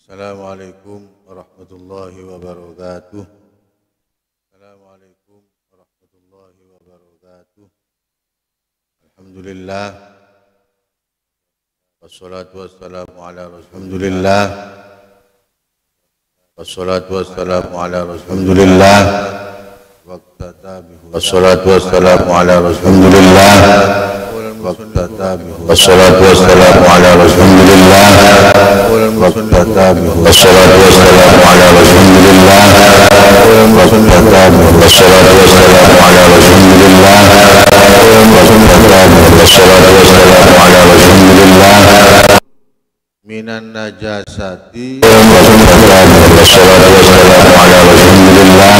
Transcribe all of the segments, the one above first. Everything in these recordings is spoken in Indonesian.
Assalamualaikum warahmatullahi wabarakatuh. Assalamualaikum warahmatullahi wabarakatuh. Alhamdulillah. Wassalatu wassalamu ala Rasulillah. Wassalatu wassalamu ala Rasulillah. Wassalatu wassalamu ala Rasulillah. Wassalatu wassalamu ala Rasulillah. Wassalatu wassalamu ala Rasulillah. Wassalatu wassalamu ala Rasulillah. Wassalatu wassalamu ala Rasulillah. Minan najasati. Wassalatu wassalamu ala Rasulillah.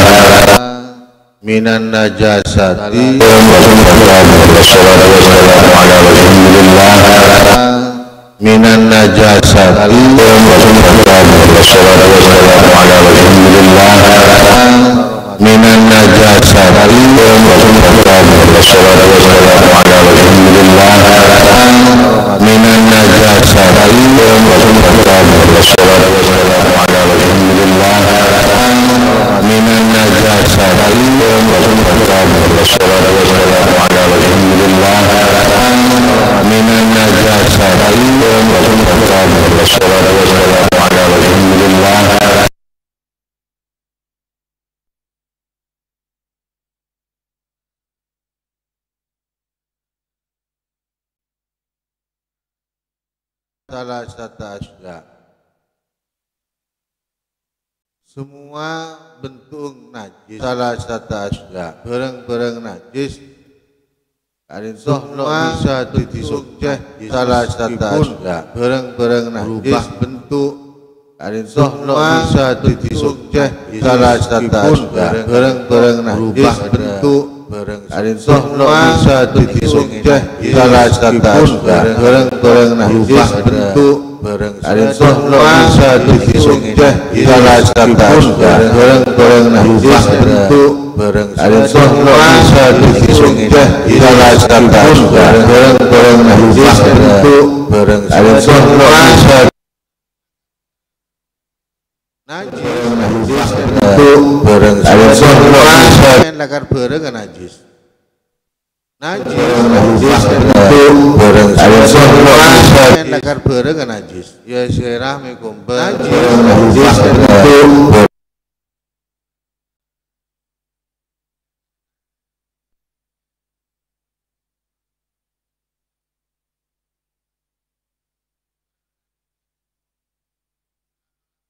Minan najasati. Wassalatu wassalamu ala Rasulillah. Minan najasati. Wassalatu wassalamu ala Rasulillah. Minan najasati. Wassalatu wassalamu ala Rasulillah. Minan najasati. Wassalatu wassalamu ala Rasulillah. Minan najasati. Wassalatu wassalamu ala Rasulillah. Minan najasati. Wassalatu wassalamu ala Rasulillah. Salah satu asya. Semua bentuk najis salah satu asya. Barang-barang najis semua bisa didisukjeh salah satu asya. Barang-barang najis bentuk semua bisa didisukjeh salah satu asya. Barang-barang najis bentuk semua bisa didisukjeh salah satu asya. Barang-barang najis bentuk semua bisa didisukjeh salah satu asya. Barang-barang najis bentuk semua bisa didisukjeh salah satu asya. Barang-barang najis bentuk semua bisa najis barang semua yang lagar barang najis. Najis barang semua yang lagar barang najis. Ya serah mekombe. Najis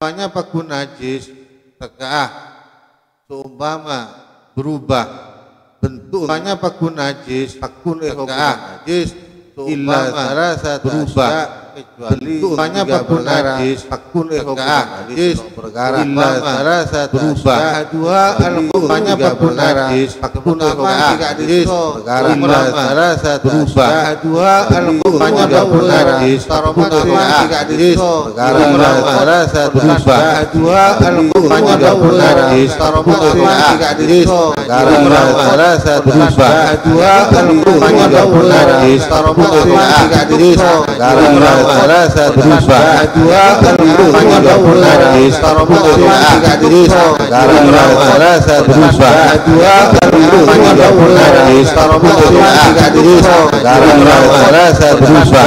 banyak pakun najis tekah seumpama berubah bentuk banyak pakun najis pakun tekah najis illa sarasa berubah kecuali banyak pakun najis pakun tekah najis illa sarasa berubah dua banyak pakun najis pakun tekah najis illa sarasa berubah dua banyak pakun najis pakun tekah najis illa sarasa berubah dua banyak pakun najis pakun tekah najis illa sarasa berubah dua banyak pakun najis pakun tekah najis sarasa berubah dua banyak pakun najis pakun tekah najis sarasa berubah dua banyak pakun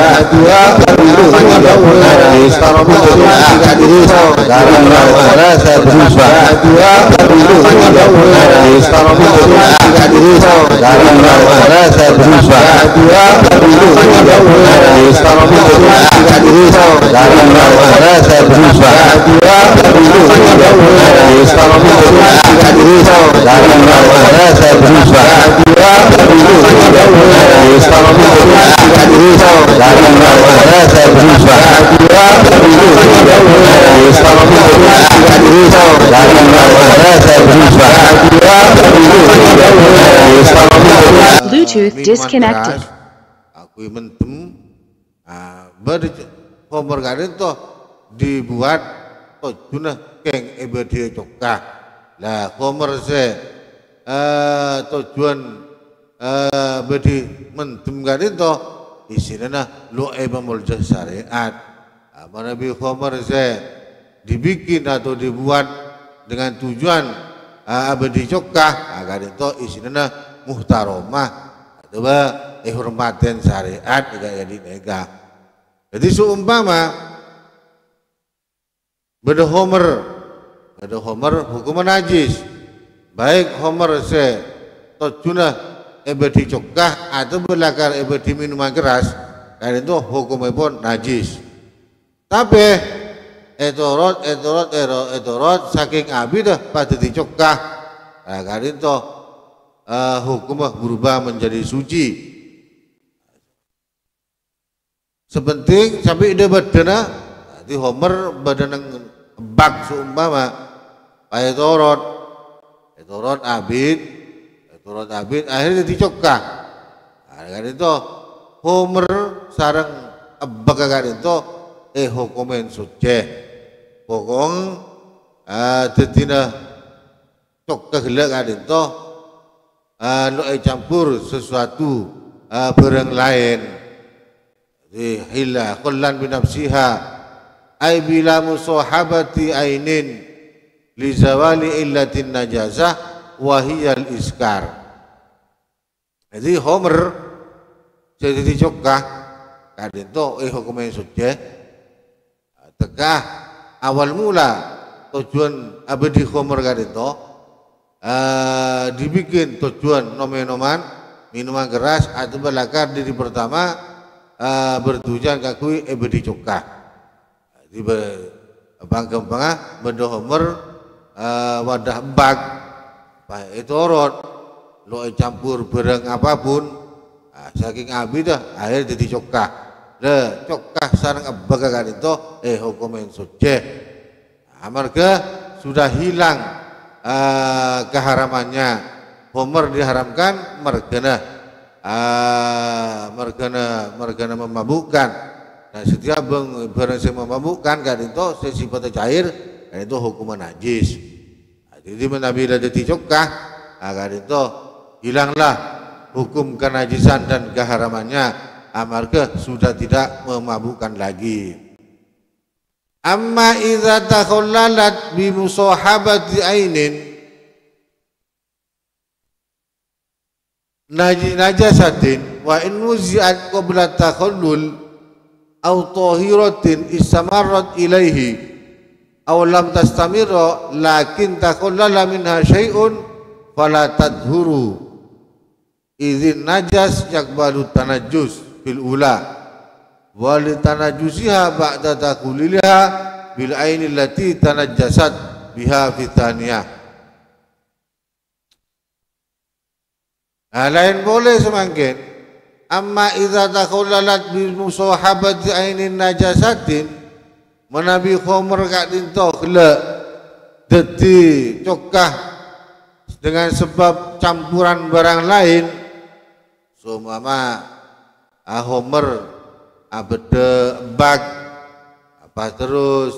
najis pakun tekah najis sarasa berubah dua banyak pakun najis pakun tekah najis sarasa berubah dua banyak pakun najis pakun tekah najis sarasa berubah dua banyak pakun najis pakun tekah najis sarasa berubah dua banyak pakun najis pakun tekah najis sarasa berubah dua banyak pakun najis pakun tekah najis sarasa berubah dua banyak pakun najis pakun tekah najis sarasa berubah dua banyak pakun najis pakun tekah. Bluetooth disconnected. Aku mentem berkomor kalian toh dibuat toh junah keng dia cokah lah komor se tujuan bedi mentem kalian toh isinya lu muljah syariat apa nabi komor se dibikin atau dibuat dengan tujuan abadi cokah agar itu isinya muhtaromah atau hormatin syariat kayak di nega. Jadi seumpama beda homer hukuman najis, baik homer se tojuna ebedi cokah atau belakar ebedi minuman keras, karena itu hukumnya pun najis. Tapi etorot saking abi dah pada dicokah, karena itu hukumnya berubah menjadi suci. Sepenting sampai ide badana di homer badan yang bak seumpama etorot abid akhirnya dicokah. Karena itu homer sarang bak karena itu hukumen suci. Pokong tetina cokah gelak karena itu lo campur sesuatu barang lain. Hila kullan binafsiha ay bila musahabati ainin li zawali illatin najazah wa hiyal iskar. Jadi homer jadi dicokah karena itu hukumnya suci. Tegah awal mula tujuan abadi homer karena itu dibikin tujuan nomen-noman minuman keras atau belakar diri pertama bertujuan kakui ebedi cokah di bangkang-bangah benda homer wadah bag itu orot lo campur barang apapun saking abi dah akhir jadi cokah le cokah sarang bag kan itu hukum yang suci. Amarga sudah hilang keharamannya, homer diharamkan mergana memabukkan. Nah setiap barang yang memabukkan kan itu sifatnya cair, kan itu hukuman najis. Jadi Nabi dah dicokah, kan itu hilanglah hukum kenajisan dan keharamannya. Amarga sudah tidak memabukkan lagi. Amma idza takhallalat bi musahabati ainin najasatin wa in wuzi'at qabla takhallul aw tahiratin istamarrat ilaihi aw lam tastamirra lakin takhallala minha syai'un fala tadhuru idzin najas yakbalu tanajjus bil ula wa li tanajjusiha ba'da takhuliliha bil aini allati tanajjasat biha fi thaniyah. Lain boleh semakin. Amma idza takhallalat bil musahabati ainin najasatin menabi khomer kak dinto gelek dadi cokah dengan sebab campuran barang lain seumpama homer abede bag apa terus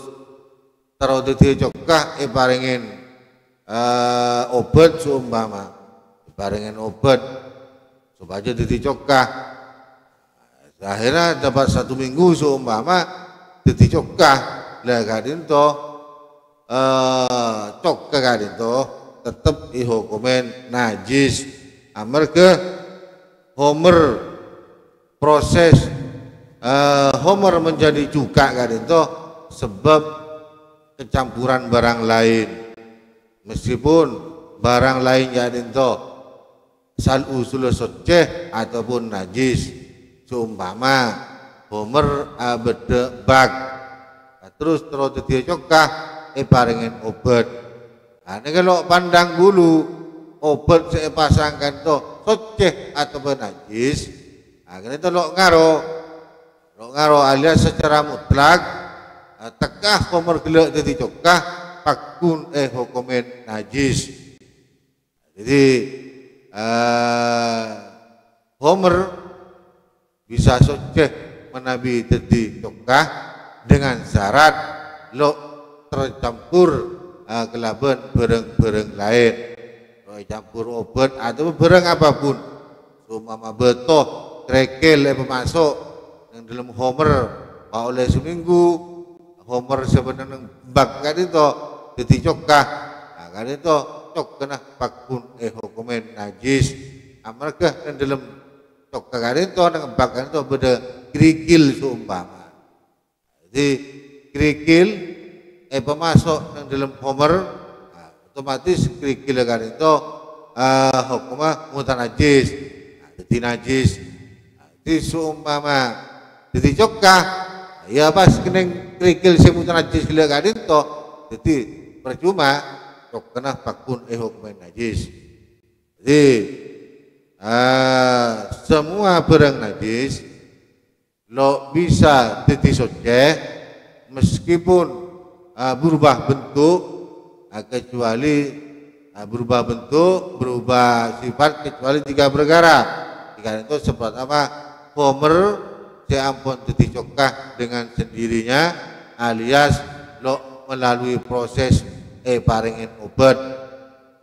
dadi cokah paringin obat seumpama barengin obat supaya jadi cokah. Akhirnya dapat 1 minggu seumpama jadi cokah lah kadin to cokah kadin to tetap dihukumin najis. Amarga homer proses homer menjadi cuka kadin to sebab kecampuran barang lain, meskipun barang lain kadin to sal usul suci ataupun najis. Seumpama homer abede bag terus dia cokah paringin obat. Ini kalau pandang bulu obat saya pasangkan to suci ataupun najis, akhirnya itu lo ngaro alias secara mutlak tekah homer gelek jadi cokah pakun hukumin najis. Jadi homer bisa suci menabi jadi cokah dengan syarat lo tercampur kelaban barang-barang lain, lo campur obat atau barang apapun, seumpama betoh krekel pemasok yang dalam homer oleh seminggu homer sebenarnya bak kan itu jadi cokah nah kan itu cok kena pakun hukumen najis amarga dalam cokah kan itu nang bak kan itu beda kerikil seumpama jadi kerikil pemasok yang dalam homer nah, otomatis kerikil kan itu hukumnya mutanajis nah, jadi najis nah, jadi seumpama jadi cokah ya pas kena kerikil semutan najis gila kadin to jadi percuma cok kena pakun hukuman najis jadi semua barang najis lo bisa jadi soceh meskipun berubah bentuk kecuali berubah bentuk berubah sifat kecuali 3 perkara itu seperti apa homer seampun jadi cokah dengan sendirinya alias lo melalui proses paringin obat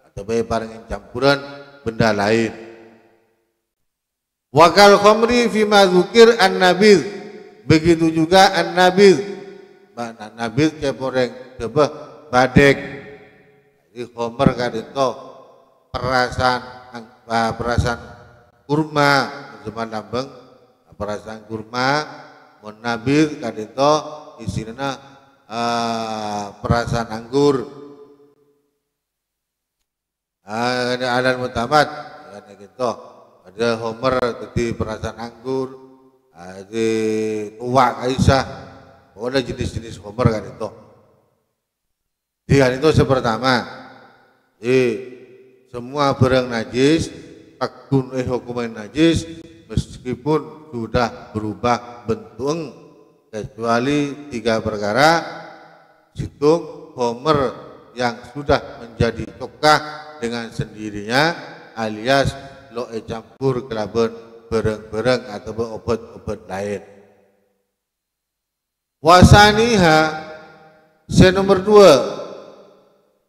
atau paringin campuran benda lain wakal khamri fima dzukir an-nabidh begitu juga an-nabidh mana nabidh ceporeng coba badek di khamr kan itu perasaan kurma zaman lambeng perasaan kurma menabir kan itu isinya perasaan anggur ada mutamat kan gitu ada homer jadi perasaan anggur di tua kaisah ada jenis-jenis homer kan itu jadi itu sepertama jadi semua barang najis pakun hukuman najis meskipun sudah berubah bentuk kecuali 3 perkara situng homer yang sudah menjadi cokah dengan sendirinya alias lo campur kelaban barang-barang atau obat-obat lain wasaniha nomor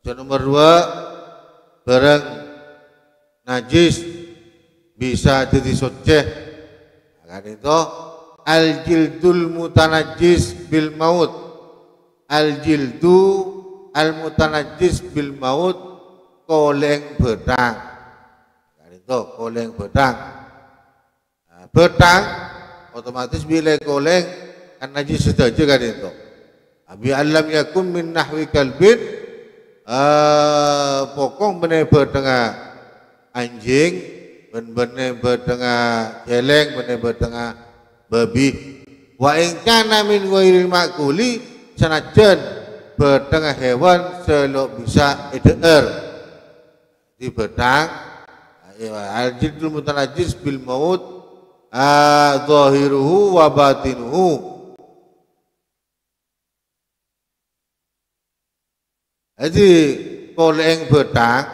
2 barang najis bisa jadi soceh kan itu al-jildul mutanajjis bil maut al-jildu al-mutanajjis bil maut koleng bedang kan itu koleng bedang bedang otomatis bila koleng kan najis saja kan itu abi alam yakun min nahwi kalbin pokong bener bedang anjing bener bedengah celeng bener bedengah babi wa in kana min ghairil makuli sanajan bedengah hewan selo bisa eder di bedang al-jildul mutanajjis bil maut zahiruhu wa batinuhu jadi koleng bedang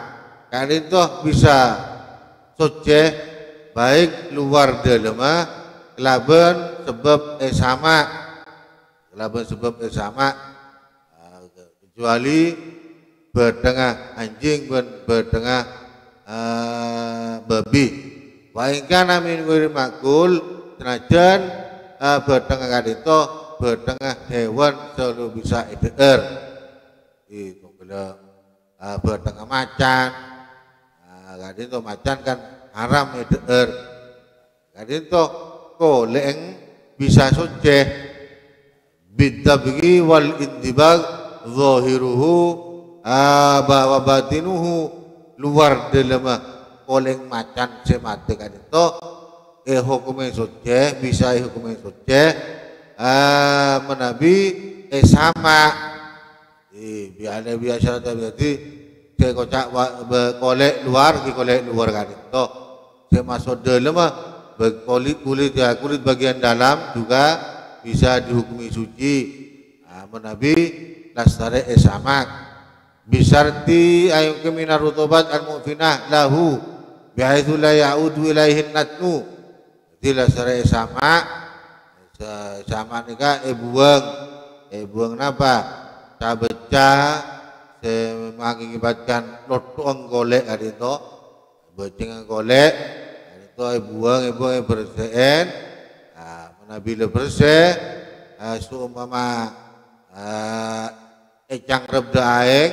kan itu bisa soceh baik luar dalam kelaban sebab sama kecuali bedengah anjing dan bedengah babi wa in kana min ghairi makul senajan bedengah kan itu bedengah hewan selalu bisa eder itu kalau bedengah macan kan itu macan kan haram eder kan itu koleng bisa soceh bidabgi wal intibag zahiruhu wa batinuhu luar dalam koleng macan semate kan itu hukumnya soceh bisa hukumnya soceh menabi sama biasa berarti saya kocak kolek luar kan itu saya masuk dalam kulit bagian dalam juga bisa dihukumi suci menabi lastare esamak bisarti ayum keminar rutobat al-mu'finah lahu bihaitsu la ya'udu ilaihin natnu jadi lastare esamak sama nika buang napa cabecah mengakibatkan lotong golek hari itu boceng golek hari itu buang bersihin menabila bersih seumpama ecang rebda aeng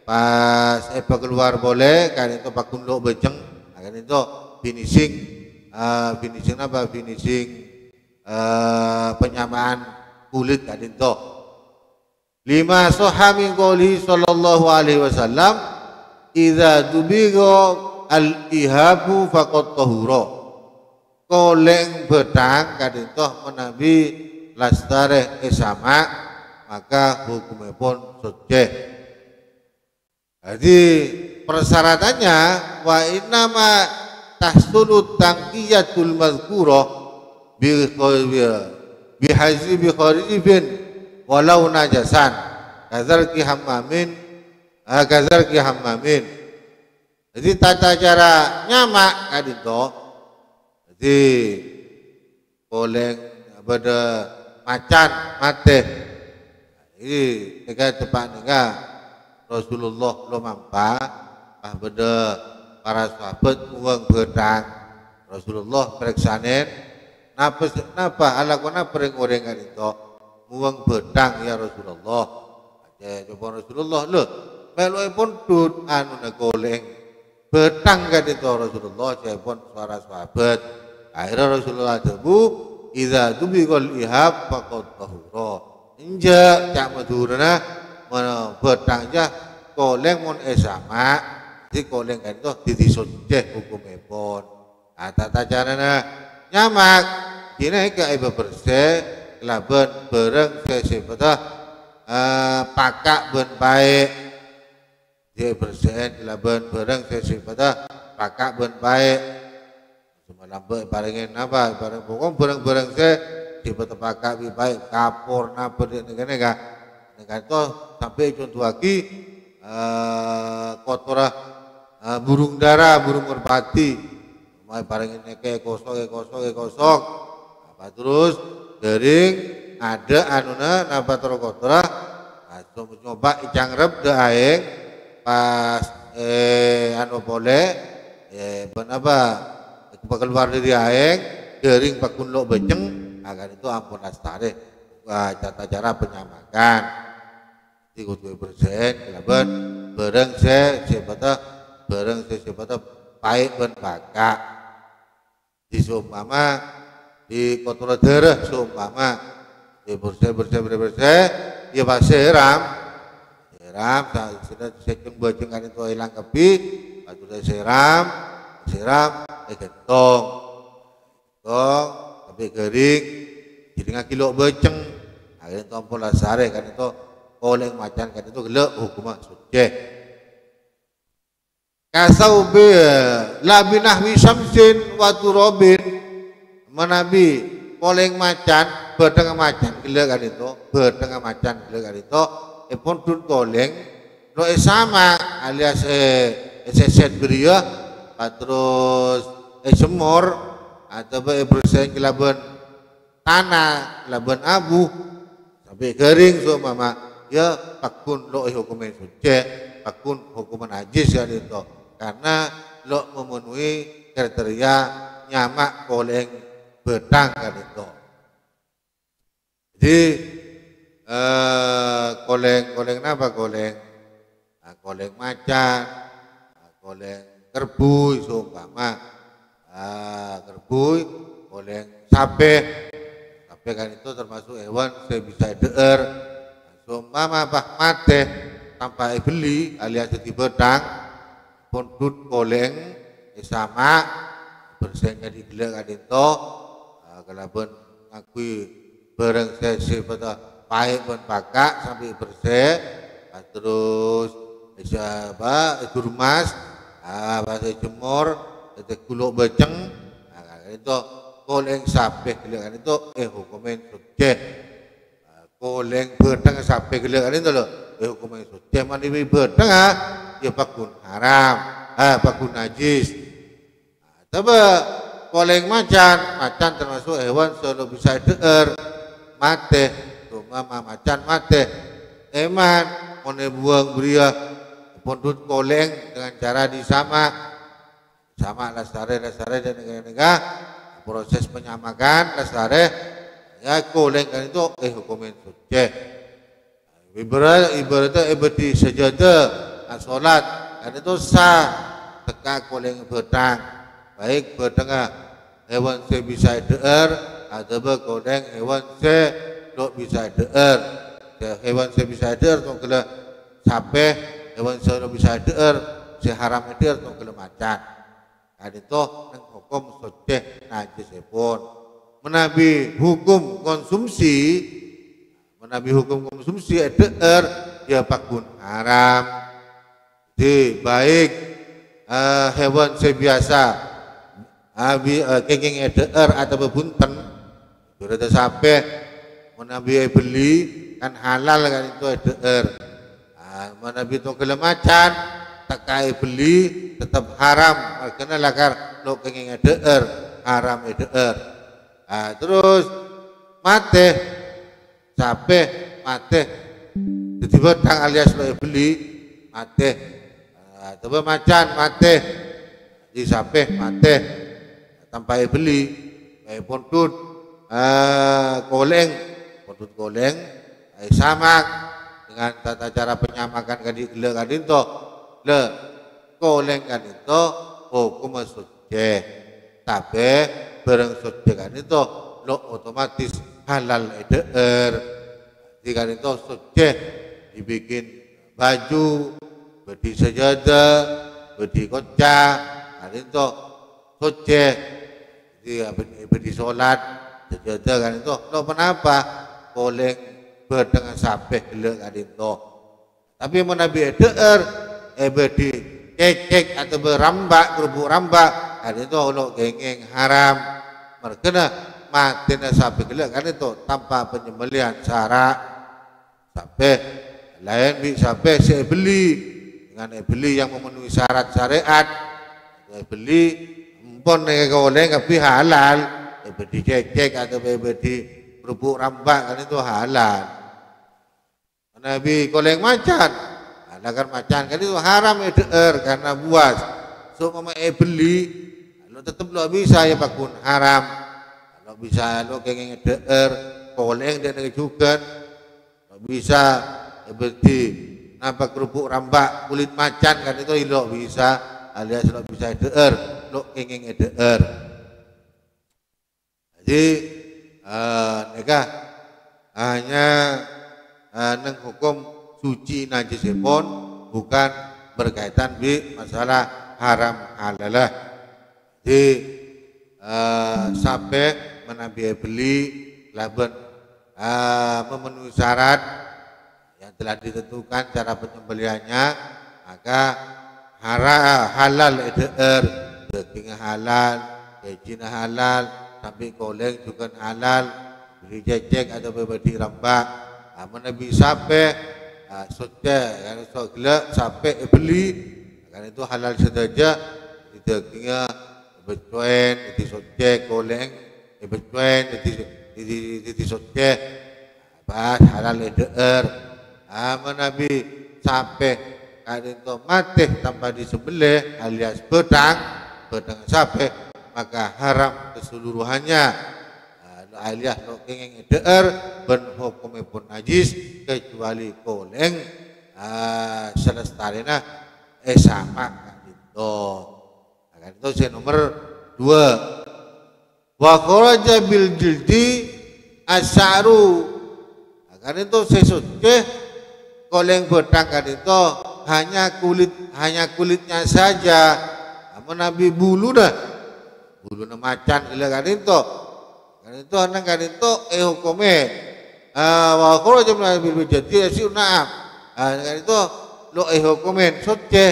pas keluar boleh kan itu pakun lo beceng kan itu finishing finishing apa finishing penyamaan kulit kan itu lima sohamin qoli sallallahu alaihi wasallam idza dubigo al ihabu faqad tahura koleng bedang kan itu menabi lastare esama maka hukumnya pun suci. Jadi persyaratannya wa innama tahsulu tangkiyatul mazkurah bi hazi bi kharijin walau najasan kadzal ki hammamin jadi tata cara nyamak kan itu jadi koleng pada macan mate ini jika tepat nikah Rasulullah lo mampa beda para sahabat uang bedang Rasulullah periksanen napa alakona pereng-orengan itu uang bedang ya Rasulullah aja coba Rasulullah lo meloi pun tut anu goleng bedang kan itu Rasulullah saya pun suara sahabat akhirnya Rasulullah debu idza dubiqal ihab faqad tahura inja cak madurna bedang aja koleng mon esama di koleng kan itu didisuceh hukumnya pun tata caranya nyamak kini ke ibu bersih kelaban bareng sesepeda pakak ben baik dia bersih kelaban bareng sesepeda pakak ben baik semalam barengin apa bareng pokok bareng-bareng sesepeda pakak ben baik kapur napa nega itu sampai contoh lagi kotorah burung dara burung merpati mai barengin neke kosong apa terus dering ada anuna napa kotorah atau mencoba icang reb de aeng pas anu boleh benapa keluar dari aeng dering pakun lo beceng agar itu ampun astare tata cara penyamakan ikut bersih kelaban bareng sebata baik ben bakak di sumpama di kotor darah sumpama di bersih ya pas seram sudah seceng bajengan itu hilang kepi sudah seram gentong tapi kering jadi nggak kilo beceng akhirnya tompol sare kan itu koleng macan kan itu gelap hukumah suci kasau be labinah wisamsin watu robin menabi koleng macan bedeng macan gelap kan itu bedeng macan gelap kan itu pun dun koleng lo sama alias seset beria terus semur atau bersih kelaban tanah kelaban abu sampai kering so mama ya pakun lo hukuman suci pakun hukuman najis ya itu karena lo memenuhi kriteria nyamak koleng bedang kan itu jadi koleng apa koleng koleng macan koleng kerbui seumpama kerbui koleng sape kan itu termasuk hewan saya bisa deer seumpama bah mate tanpa beli alias di bedang pondut koleng sama bersihnya di gelak kan itu kalaupun ngakui bareng sesi pada pahit pun pakak sampai bersih terus bisa durmas bahasa jemur itu kuluk beceng itu koleng sape gelak kan itu hukumin suci koleng bedang sampai gelak itu loh hukumnya suci mandi bedang ya pakun haram pakun najis tapi koleng macan termasuk hewan selalu bisa deer mate cuma macan mate eman mone buang beria pondut koleng dengan cara sama lasare dan negara proses penyamakan lasare ya koleng kan itu hukumin suci ibaratnya di sajadah salat kan itu sah teka koleng betang baik betengah hewan se bisa deer atau koleng hewan se lo bisa deer hewan se bisa deer to kele sape hewan se lo bisa deer se haram deer to kele macan kan itu nang hukum sodeh najisipun menabi hukum konsumsi deer ya pakun haram di baik hewan sebiasa kenging deer atau bebunten berada sampai menabi beli kan halal kan itu deer menabi itu kelemacan tekai beli tetap haram karena lakar lo kenging deer haram deer terus mate sampai mate jadi betang alias lo beli mate atau macan mate di sampai mate tanpa beli kayak pontut koleng samak dengan tata cara penyamakan kadi gele kadinto le koleng kadinto hukum suci tapi barang suci kadinto lo otomatis halal deer jika itu suci dibikin baju bedi sajadah bedi kocak kan itu suci bedi sholat sajadah kan itu lo kenapa koleng berdengan sampai gelek kan itu tapi menabi deer bedi cecek atau berambak kerupuk rambak kan itu lo kenging haram merkena mati sampai gelek kan itu tanpa penyembelihan syarak sampai lain sampai saya beli dengan beli yang memenuhi syarat syariat beli empon koleng tapi halal beli cecek atau beli kerupuk rambak kan itu halal nabi koleng macan kan macan kan itu haram deer karena buas so mama beli lo tetap lo bisa ya pakun haram lo bisa lo kenging deer koleng dan juga lo bisa berarti nampak kerupuk rambak kulit macan kan itu lo bisa alias lo bisa deer lo kenging deer jadi mereka hanya neng hukum suci najisipun bukan berkaitan di masalah haram halalah jadi sampai menabi beli laban memenuhi syarat yang telah ditentukan cara penyembelihannya maka halal deer daging halal gajinya halal tapi koleng juga halal beli cecek atau beli rambak menabi sampai suci kan gelak sampai beli kan itu halal saja di dagingnya becuen di suci koleng becuen di suci pas halal deer menabi sampai kadang mati tanpa disembelih alias bedang sampai maka haram keseluruhannya alias lo kenging deer ben hukumipun najis kecuali koleng selestarina sama kan itu saya nomor 2 wa kharaja bil jildi asyaru kan itu sesuci koleng bedang kan itu hanya kulitnya saja menabi bulu macan kan itu anak kan itu hukume wa kharaja bil jildi asyunam kan itu lo hukumen suci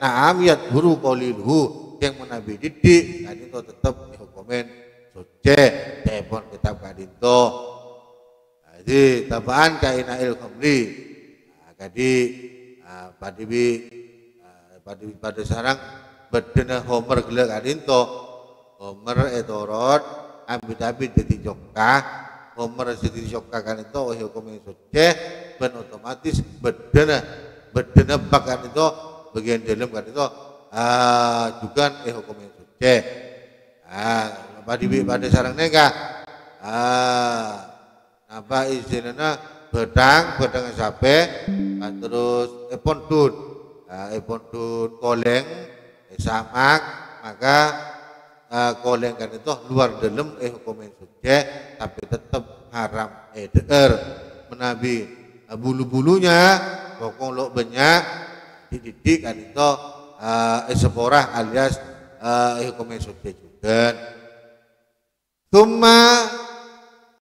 naam yat huru qaliluhu yang menabi didik kan itu tetap hukumen suci telepon kitab kan itu jadi tabaan kaina il khamri kadi pada sarang bedena homer gelek adinto homer etorot ambit-ambit dadi jokah homer dadi jokah kan itu hukum suci ben otomatis bedena bakan itu bagian dalam kan itu juga hukum suci pada sarang nega apa istilahnya bedang sape, terus pondut koleng, samak, maka koleng kan itu luar dalam hukuman suci, tapi tetap haram eder menabi bulu-bulunya, pokok lo banyak dididik kan itu seporah alias hukuman suci juga. Tumma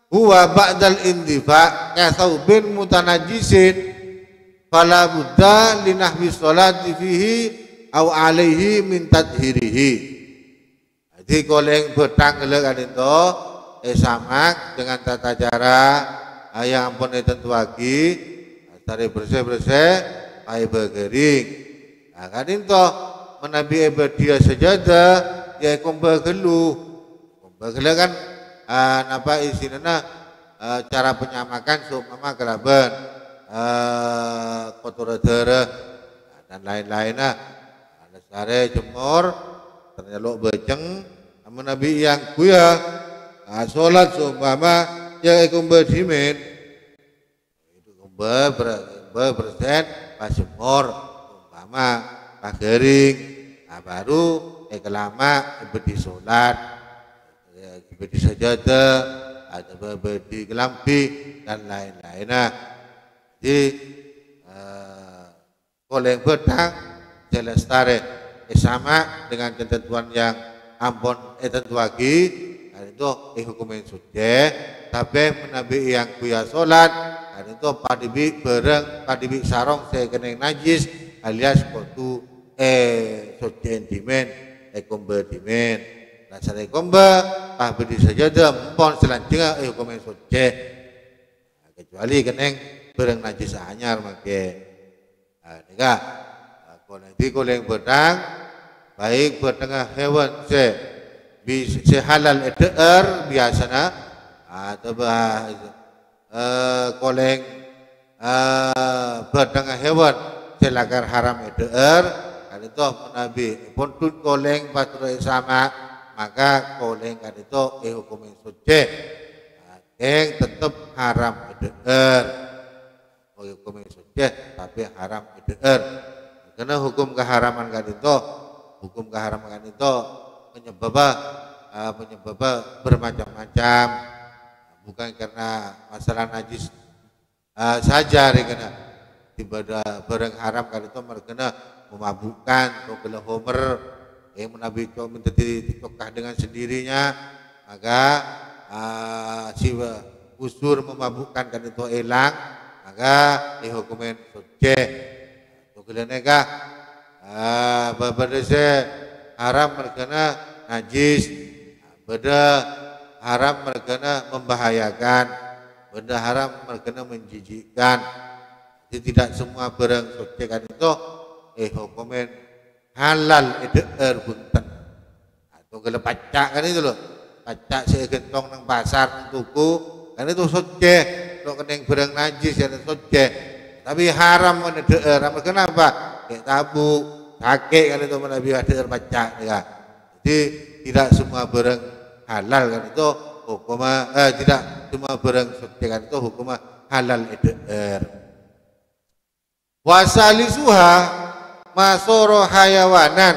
huwa ba'dal indifa kasaubin mutanajisin fala budda linahwi sholati fihi au alaihi min tadhirihi. Jadi koleng betang kan itu samak dengan tata cara yang ampun tentu lagi dari bersih-bersih pai berkering. Nah kan itu menabi dia sejadah ya kumbagelu kan napa isinya cara penyamakan seumpama keraban kotor darah dan lain-lainnya ada sare jemur ternyaluk beceng nabi yang kuya sholat seumpama yang kumba dimen itu kumba bersen pas jemur seumpama pas kering baru kelama berdiri sholat berdiri sajadah atau berdiri kelampi dan lain-lainnya. Jadi koleng betang jelas tarik sama dengan ketentuan yang ampun tentu lagi itu hukum yang suci, tapi menabi yang kuya sholat dan itu padibi bereng padibi sarong saya kena najis alias kotu suci dimen kumba dimen dasar kumba berdiri sajadah pon selanjutnya hukum yang suci kecuali kena bereng najis anyar make nika koleng betang baik bertengah hewan se halal eder biasanya atau koleng bertengah hewan selakar haram eder kan itu nabi pun koleng patuh sama maka koleng kan itu hukum yang suci yang tetap haram eder hukum yang suci tapi haram eder karena hukum keharaman kan itu penyebab bermacam-macam bukan karena masalah najis saja karena ibadah barang haram kan itu mereka memabukkan atau gila homer yang menabi itu menjadi ditokah dengan sendirinya maka si usur memabukkan kan itu hilang maka hukuman suci atau gila nega berbeda haram mereka najis beda haram mereka membahayakan benda haram mereka menjijikkan jadi tidak semua barang suci kan itu hukuman halal eder bunten atau kalau pacak kan itu loh pacak si gentong nang pasar nang tuku kan itu suci kalau kena barang najis ya suci tapi haram eder kenapa kayak tabu kakek kan itu menabi eder pacak ya jadi tidak semua barang halal kan itu hukum tidak semua barang suci kan itu hukum halal eder wasalisuha masoro hayawanan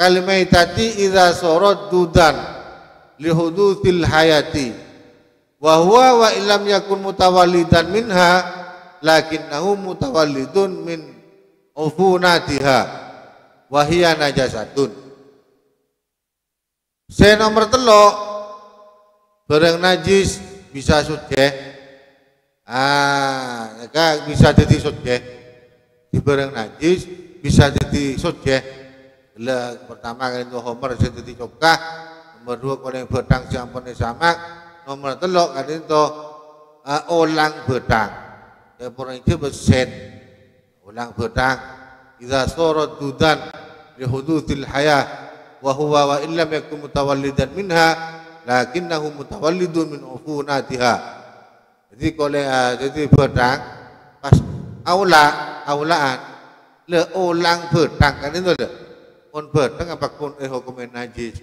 kalimaitati idza sorot dudan lihudutil hayati wa huwa wa illam yakun mutawallidan minha lakinnahu mutawallidun min ufunatiha wa hiya najasatun. Nomor telok barang najis bisa suci bisa jadi suci di barang najis bisa jadi suci pertama kan itu homer jadi cokah nomor dua koleng bedang siampun sama nomor telok kan itu olang bedang yang pernah itu besen olang bedang idza sorot dudan li hududil hayah wa huwa wa illam yakun mutawallidan minha lakinnahu mutawallidun min ufunatiha. Jadi koleng jadi bedang pas aulaan le olang bedang kan itu le on bedang apa kun hukum najis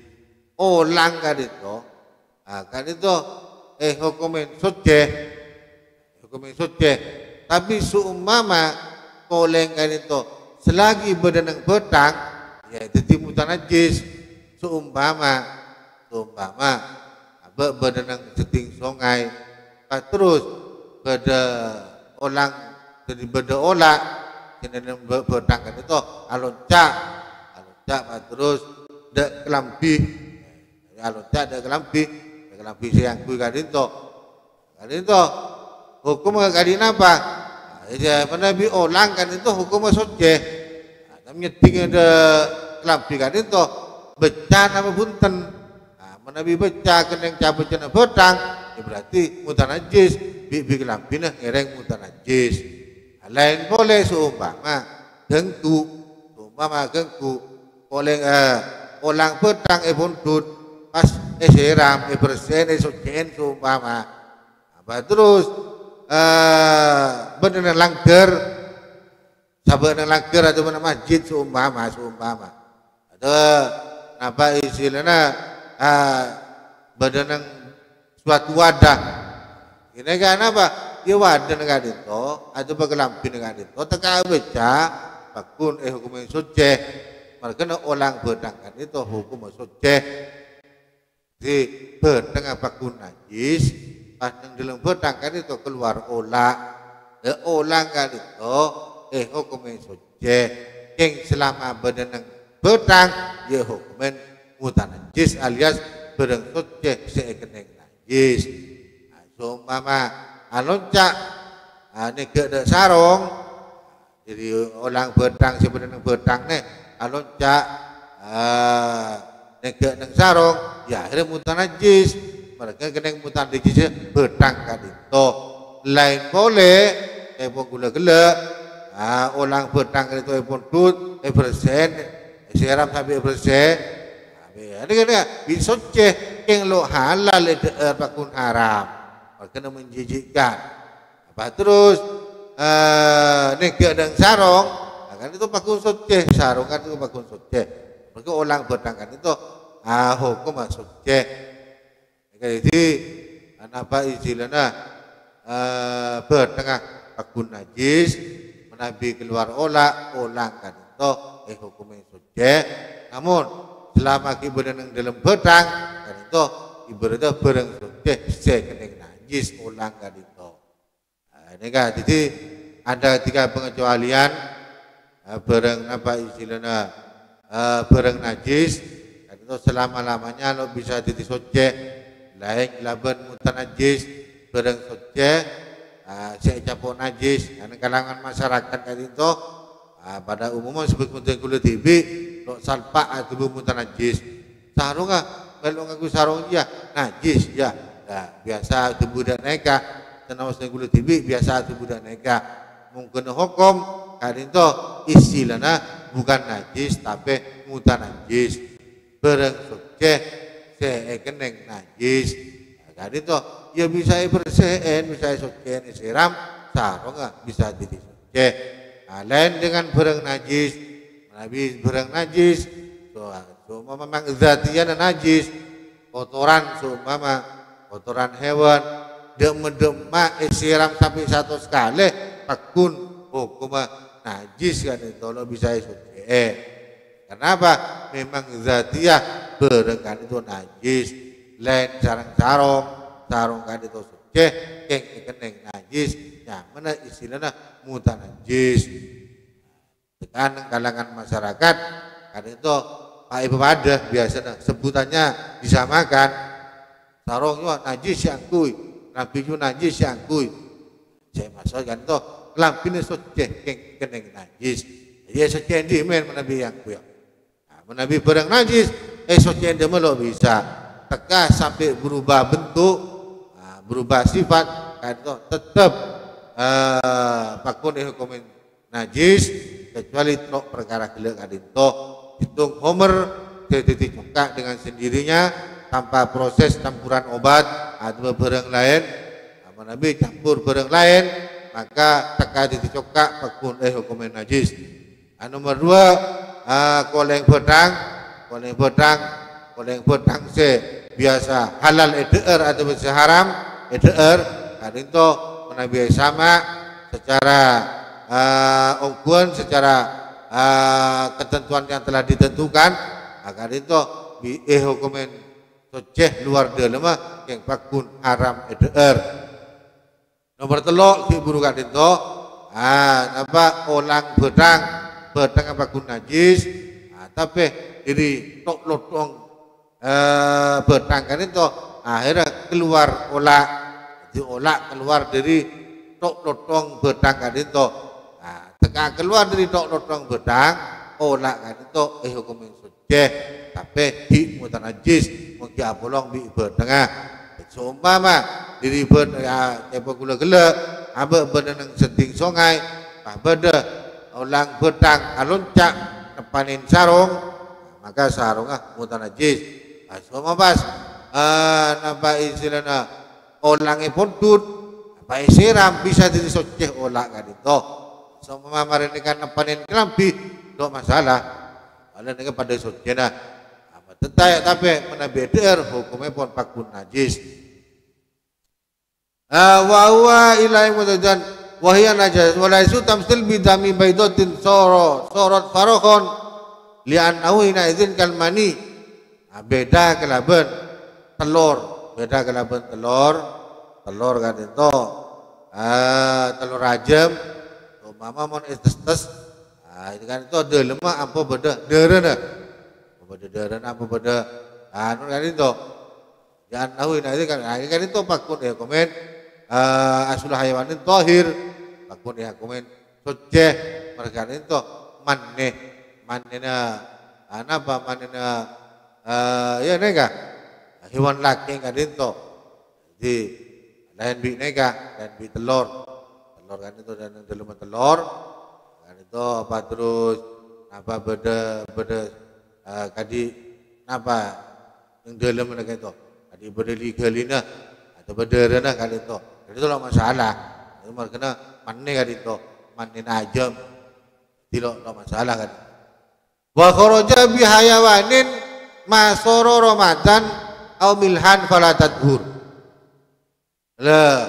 olang kan itu hukum suci hukum suci. Tapi seumpama koleng kan itu selagi berdenang petang, ya jadi mutan najis. Seumpama berdenang seting sungai, terus beda olang jadi beda olak, jadi petang kan itu alonca terus dek kelambi, alonca dek kelambi siang kui kan itu hukum kadin apa? Ya Nabi olang kan itu hukum suci. Namanya tinggal ada kelambi kan itu becah nama bunten. Nabi becah kena cabut kena petang, ya berarti mutan najis. Bi kelambi nah ngereng mutan najis. Lain boleh seumpama gengku oleh olang petang buntut pas seram bersih suciin seumpama. Apa terus bener langgar sabar langgar atau mana masjid seumpama ada apa istilahnya bener suatu wadah ini kan apa ya wadah negara itu atau berkelampi negara itu teka baca bakun hukum suci mereka olang bertangkan itu hukum suci di bertengah bakun najis pas yang dalam bertangkan itu keluar olah kan itu hukum suci yang selama berdenang bertang ya hukum mutan najis alias berang suci sekeneng najis. Seumpama alonca ini ke sarong jadi olang bertang sebenarnya bertang nih alonca ke sarong ya akhirnya mutan najis. Mereka kena mutan najis bertang kan itu lain boleh gula-gula olang bertang itu pun bersih seram sampai bersih ada bisa cek yang lo halal itu bakun haram kena menjijikkan apa terus negak dan sarong kan itu bakun suci sarong kan itu bakun suci mereka olang bertangkan itu hukum suci jadi apa istilahnya bertengah bakun najis menabi keluar olang kan itu hukum suci namun selama ibadah dalam petang kan itu ibadah barang suci sekeneng najis ulang kan itu. Ini kan jadi ada 3 pengecualian barang apa istilahnya barang najis kan itu selama-lamanya lo bisa jadi suci lain laban mutan najis barang suci saya capur najis karena kalangan masyarakat kan itu pada umumnya sebut kulit tibi lo salpa atau mutan najis sarung kalau ngaku sarung ya najis ya biasa tubuh dan neka tenawas kulit tibi biasa tubuh dan neka mungkin hukum kan itu istilahnya bukan najis tapi mutan najis barang suci sekeneng najis kan itu ya bisa bersihin bisa suciin siram sarung bisa jadi suci. Lain dengan barang najis, Nabi barang najis, memang zatian najis, kotoran kotoran hewan, demak siram sampai 1 kali, pakun hukum najis kan itu lo bisa suci. Kenapa? Memang zatiah barang kan itu najis, lain sarung kan itu suci, keneng najis. Ya, mana istilahnya mutan najis. Tekan kalangan masyarakat kan itu Pak Ibu ada biasanya sebutannya disamakan sarungnya najis yang kui nabi najis yang kui saya masuk kan itu lampinnya suci keneng najis dia suci yang dimen nabi yang kui nabi barang najis suci yang dia lo bisa teka sampai berubah bentuk berubah sifat kan itu tetap pakun hukumin najis kecuali truk perkara gelek adinto hitung homer jadi cuka dengan sendirinya tanpa proses campuran obat atau barang lain Nabi campur barang lain maka teka jadi cuka pakun hukumin najis. Nomor 2 koleng bedang se biasa halal EDR atau bisa haram EDR kadinto menabi sama secara ongkuan, secara ketentuan yang telah ditentukan agar itu bi hukumen soceh luar dalam yang pakun haram eder. Nomor telok si buru kat itu apa olang bedang pakun najis, tapi diri tok lotong bedang kan itu akhirnya keluar olak keluar dari tok lotong bedang kan itu. Tengah keluar dari tok lotong bedang olak kan itu hukumen soceh tapi di mutan najis mungkin apolong bi bedang. Seumpama diri ber apa gula-gula aba benang senting sungai beda ulang bedang aloncak nepanin sarung maka sarung mutan najis. Seumpama pas napa istilahna olange pontut apa siram bisa jadi soceh olak kan itu. Seumpama marene kan nepanin kelambi do masalah ala nek pada soceh nah tetap tapi menabi eder hukumnya pun pakun najis. Wa huwa ilai mutajan wa hiya najas wa laisu tamsil bidami baidatin sorot farokhon li'annahu hina idzin kal mani. Beda kelaben telur kan itu telur rajam umpama mon estes itu kan itu ada lemak apa beda derena apa beda anu kan itu jangan tahu ini kan itu pakun ya komen asul hayawanin tohir pakun ya komen soceh mereka itu manena apa manena ya nega hewan laki kan itu di lain bi nega dan bi telur kan itu dan dalam telur kan itu apa terus apa beda kadi apa yang dalam mereka itu kadi beda ligalina atau beda rena kali itu lah masalah itu mereka mana kadi itu mana najam tidak masalah kan. Wa kharaja bi hayawanin masoro Ramadan au milhan fala tadhur. Lah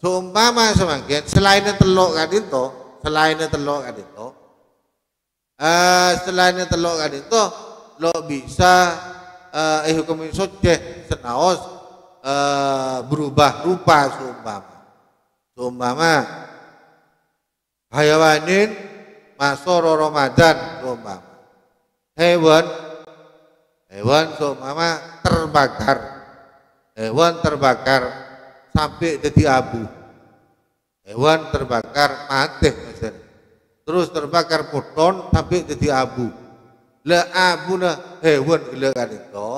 seumpama semakin selain telok kan itu selain telok kan itu lo bisa hukum soceh senaos berubah rupa seumpama hayawanin masoro Ramadan seumpama hewan seumpama terbakar sampai jadi abu, hewan terbakar mati misalnya, terus terbakar poton sampai jadi abu. Le abu na hewan gila kan itu,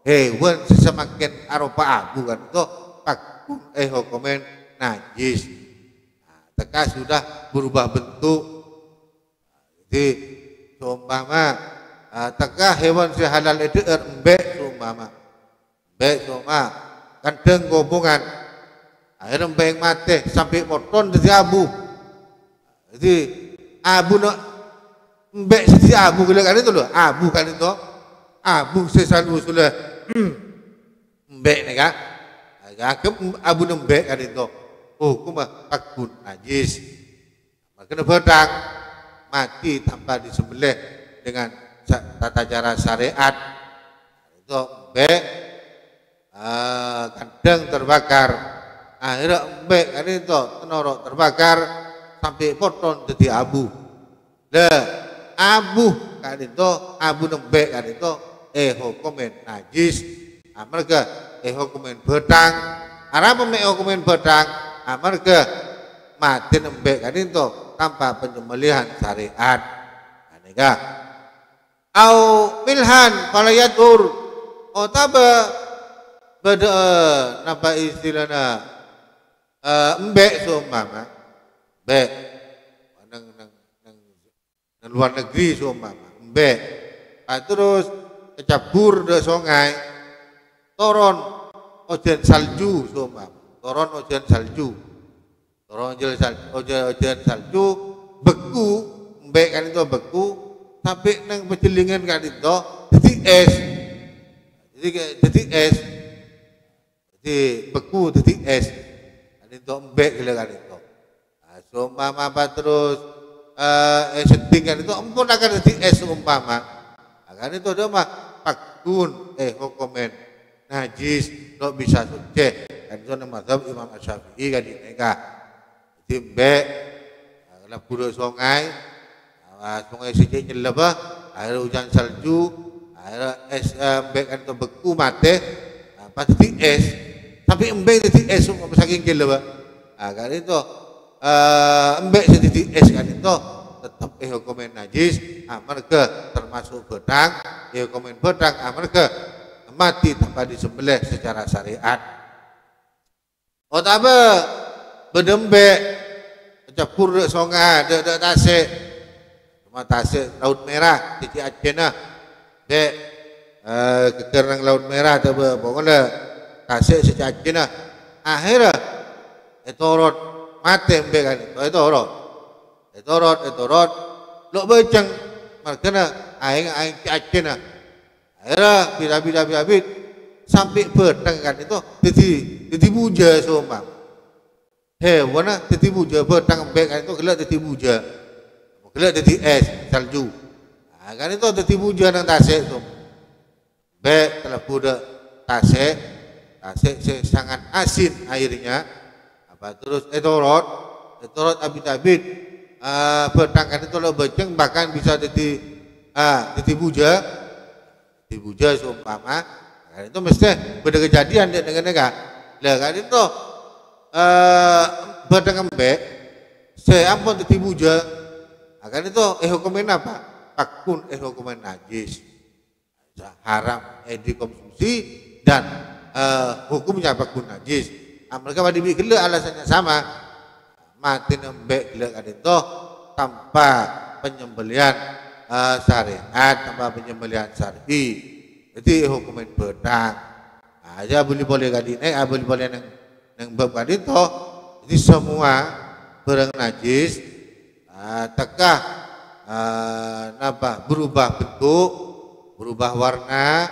hewan semakin arupa abu kan itu pakun hukumen najis. Teka sudah berubah bentuk. Jadi seumpama teka hewan si halal itu embek seumpama kandeng gobongan akhirnya embek mati sampai poton jadi abu. Jadi abu nak mbek si abu gila kan itu loh, abu kan itu, abu sesalu sudah mbek nih kan, agak abu nembek kan itu, kumah pakun najis, makanya bedang mati tanpa disembelih dengan tata cara syariat itu mbek kandang terbakar, akhirnya mbek kan itu tenorok terbakar sampai poton jadi abu. Abu kan itu abu nembek kan itu hukumen najis. Mereka hukumen bedang. Apa hukumen bedang? Mereka mati nembek kan itu tanpa penyembelihan syariat. Anika au milhan falayatur otaba beda napa istilahna embek seumpama mbek luar negeri seumpama mbek terus kecabur de sungai toron ojen salju seumpama toron ojen salju beku mbek kan itu beku sampai nang pejelingan kan itu jadi es jadi beku jadi es itu embek gila kan itu. Seumpama apa terus seding kan itu ampun akan jadi seumpama. Kan itu dia mah pakun hukumen najis lo bisa suci. Kan itu nama mazhab Imam Syafi'i kan dineka. Jadi embek kalau buruk sungai siji nyelep air hujan salju, air es embek kan itu beku mate, pasti es. Tapi embek jadi es saking gila kan itu embek jadi es kan itu tetap hukumen najis amarga termasuk bedang hukumen bedang amarga mati tanpa disembelih secara syariat. Otaba bedembek campur songa de tasik cuma tasik laut merah titik Aceh dek kekerang laut merah atau pokoknya tasik sejak Aceh akhirnya etorot mati embek kan etorot lo beceng makanya aing Aceh akhirnya bila sampai bedang kan itu jadi buja seumpama hewan jadi buja bedang embek kan itu gelap jadi buja gelap jadi es salju kan itu jadi buja nang tasik tu bek telah budak tasik sangat asin airnya apa terus etorot abit bedang kan itu lo beceng bahkan bisa jadi buja seumpama kan itu mesti beda kejadian dia dengan negara lah kan itu bedang embek saya ampun jadi buja akan itu hukumen apa pakun hukumen najis haram dikonsumsi dan hukumnya pakun najis mereka pada dibikin alasannya sama mati embek kan itu tanpa penyembelihan syariat tanpa penyembelihan syar'i jadi hukuman bedang aja boleh kali boleh nang bab kali itu jadi semua barang najis tekah berubah bentuk berubah warna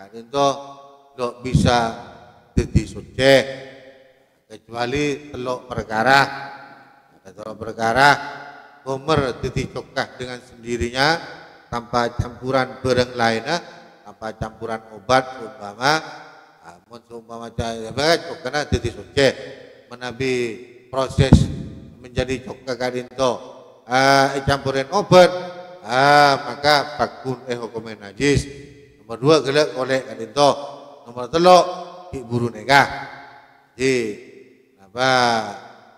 kan itu tidak bisa jadi suci kecuali teluk perkara komer jadi cokah dengan sendirinya tanpa campuran barang lainnya tanpa campuran obat umpama cahaya karena jadi suci menabi proses menjadi cokah kadinto campurin obat maka pakun hukumen najis. Nomor 2 gelak oleh kadinto. Nomor 3 buru negah di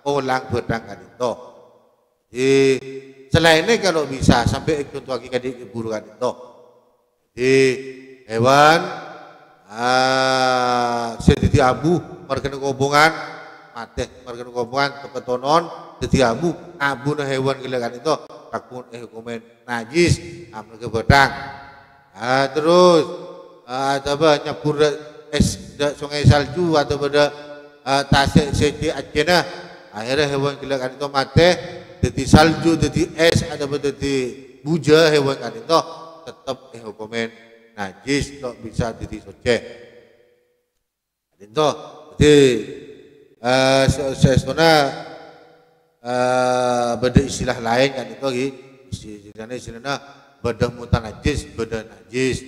ulang bedang kadinto. Di selain ini kalau bisa sampai contoh lagi kadik buru kadinto di hewan sediti abu marga hubungan mati marga hubungan ketonon sediti abu na hewan gelakan itu takun hukumen najis marga bedang terus coba nyebur es sungai salju atau pada tasik sedi Aceh akhirnya hewan gelakan itu mati jadi salju jadi es atau jadi buja hewan kan itu tetap hukumen najis tidak bisa jadi suci. Itu jadi sesuatu beda istilah lain kan itu istilahnya beda mutan najis beda najis.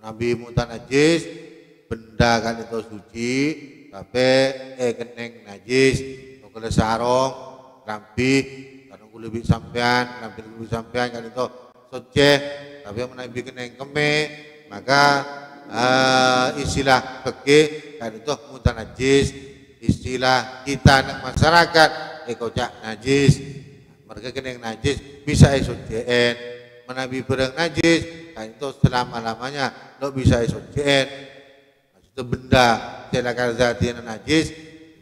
Nabi mutan najis benda kan itu suci tapi keneng najis kalau sarong rampi kadang lebih sampean kan itu suci tapi menabi keneng keme maka istilah fikih kan itu mutan najis istilah kita anak masyarakat kocak najis mereka keneng najis bisa suciin menabi barang najis kan itu selama-lamanya lo bisa suciin itu benda silakan zatin najis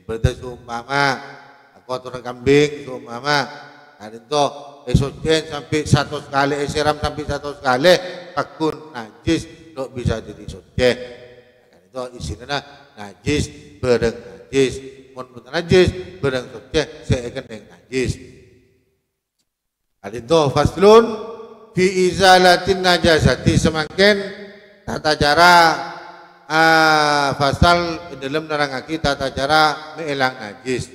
berarti seumpama kotoran kambing seumpama kan itu suciin sampai 100 kali siram sampai 100 kali pakun najis lo bisa jadi suci kan itu istilahnya najis barang najis mun najis barang suci seakan yang najis kan itu faslun fi izalatin najasati semakin tata cara pasal dalam nerangake tata cara mengilang najis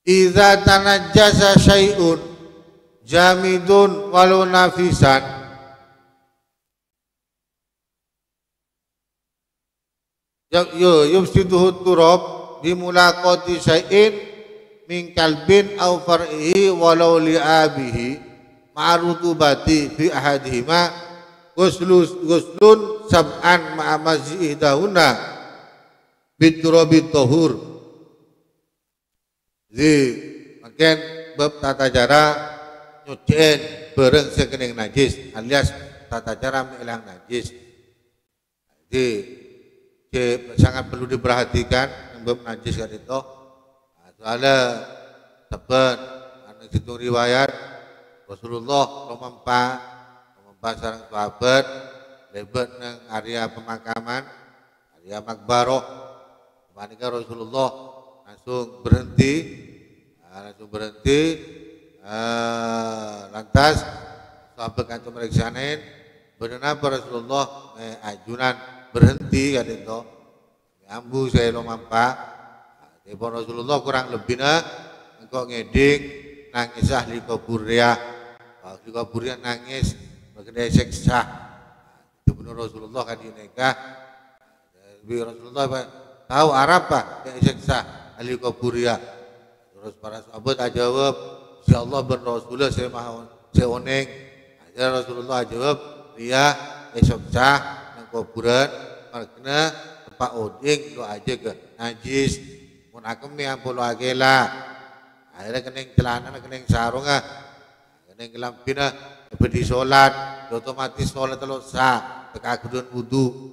Idza tanajjasa syai'un jamidun walau nafisan yufsiduhu turab bimulaqati syai'in min kalbin aw far'ihi walau li'abihi ma'rutubati fi ahadihima guslun sab'an ma'a mazidahuna biturabi tahur. Jadi makin bab tata cara nyuciin bareng sekening najis alias tata cara mengilang najis. Jadi sangat perlu diperhatikan bab najis kan itu. Soalnya sebab anu situng riwayat Rasulullah romampa sareng sahabat lebat nang area pemakaman, area makbaroh. Kemudian Rasulullah langsung berhenti, lantas sahabat kantor meriksain benar Rasulullah ajunan berhenti kan itu ambu saya lomampa. Telepon Rasulullah kurang lebihnya engkau ngeding nangis ahli kuburnya nangis mengenai seksa itu benar Rasulullah kan dinekah. Rasulullah tahu Arab pak yang seksa ahli kuburnya. Terus para sahabat jawab insyaallah ben Rasulullah saya mau saya oneng. Rasulullah jawab dia seksa nang kuburan karena tempat oding lo aja ke najis. Mun akemi ampun agela akhirnya kening celana kening sarung kening kelampina bedi salat otomatis salat telu sah teka kudun wudu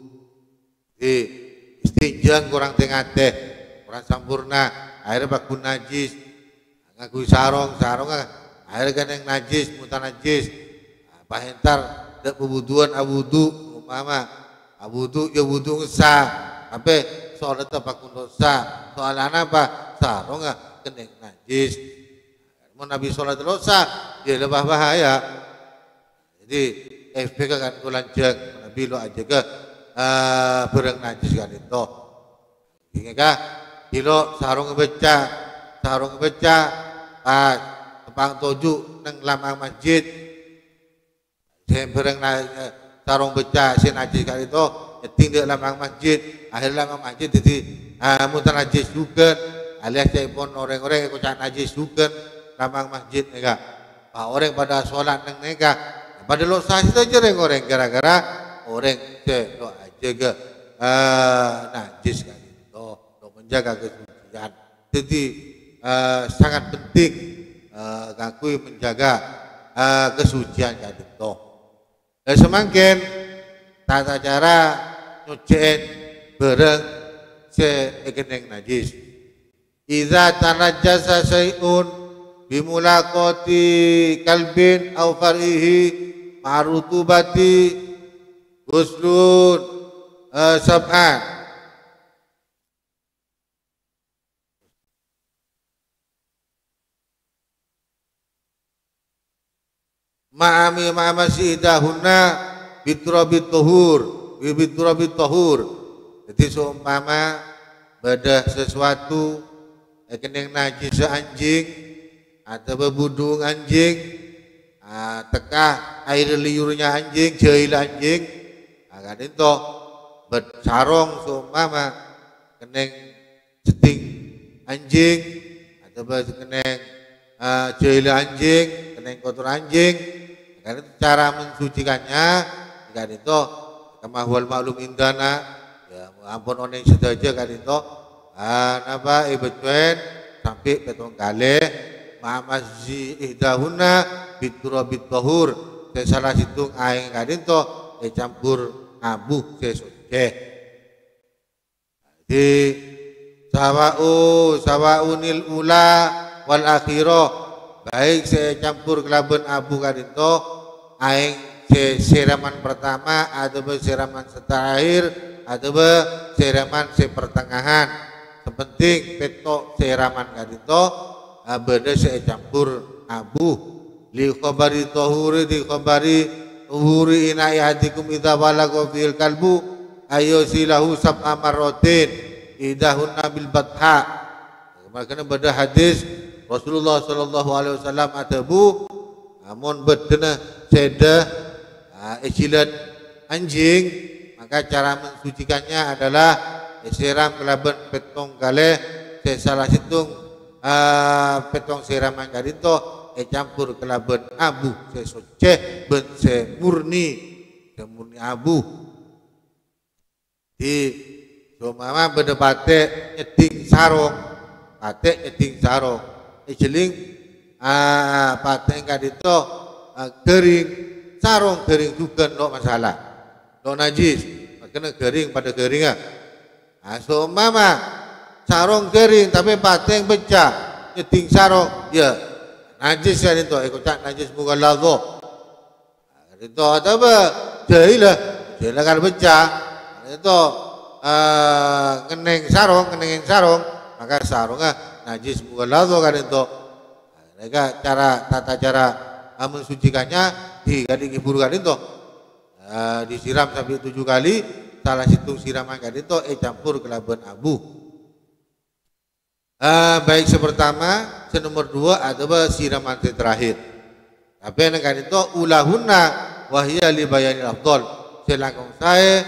istinjang kurang tengah kurang sempurna akhirnya bakun najis ngaku sarung akhirnya kening najis mutan najis pahentar dak wuduan awudu umpama awudu ya wudu sah sampai soalnya bakun dosa soalnya apa sarung kening najis mau nabi sholat dosa dia lebih bahaya jadi FPK kan kulanjang nabi lo aja ke bereng najis kan itu hingga kilo sarung beca pas tepang tujuh neng lamang masjid saya bereng sarung beca si najis kan itu tinggal lamang masjid akhirnya lamang masjid jadi mutan najis juga alias telepon orang-orang yang kocak najis juga lamang masjid nega pak orang pada sholat neng nega pada lo sah itu aja orang gara-gara orang lo aja ke najis kan itu lo menjaga kesucian jadi sangat penting kakui menjaga kesucian kan itu dan semakin tata cara nyuciin bareng sekening najis. Idza tanajjasa syai'un bimulaqati kalbin aw farihi ma'rutubati guslun sab'an ma'ami ma'amasidahunna biturabit tahur. Jadi seumpama badah sesuatu kening najis anjing atau bebudung anjing teka air liurnya anjing jahil anjing akan itu bersarong seumpama kening ceting anjing atau kening jahil anjing kening kotor anjing akan itu cara mensucikannya akan itu kemahwal maklum indana ya ampun oneng sedaja kan itu napa ibetuen sampai petong kali ma'amazi ihdahuna biturabit tahur salah situng aing kan itu campur abu sesuke di sawaunil ula wal akhirah baik saya campur kelaban abu kan itu aing siraman pertama atau siraman terakhir atau siraman pertengahan sepenting petok siraman kan itu beda saya campur abu li khabari tahuri di khabari tuhuri ina ihadikum idza balagha fil kalbu ayo silahu sab'a marratin idahun nabil batha makanya pada hadis Rasulullah sallallahu alaihi wasallam atabu amun bedena seda isilat anjing, maka cara mensucikannya adalah siram kelaban petong kale salah situng petong siraman kadito campur kelaban abu soceh ben murni abu di mama berdebate nyeting sarong pate nyeting sarong jeling pate kadito kering sarong kering juga no masalah no najis kena kering pada keringnya. So mama sarong kering tapi pateng pecah nyeting sarong ya najis kan itu ikut najis bukan lagu itu apa jahilah kan pecah itu keneng sarong maka sarongnya najis bukan lagu kan itu mereka tata cara mensucikannya di gading ibu kan itu disiram sampai 7 kali salah situ siraman kan itu campur kelaban abu. Baik sepertama, senomor 2 adalah siraman terakhir. Tapi yang kan itu ulahunna wahya li bayanil afdol. Selangkung saya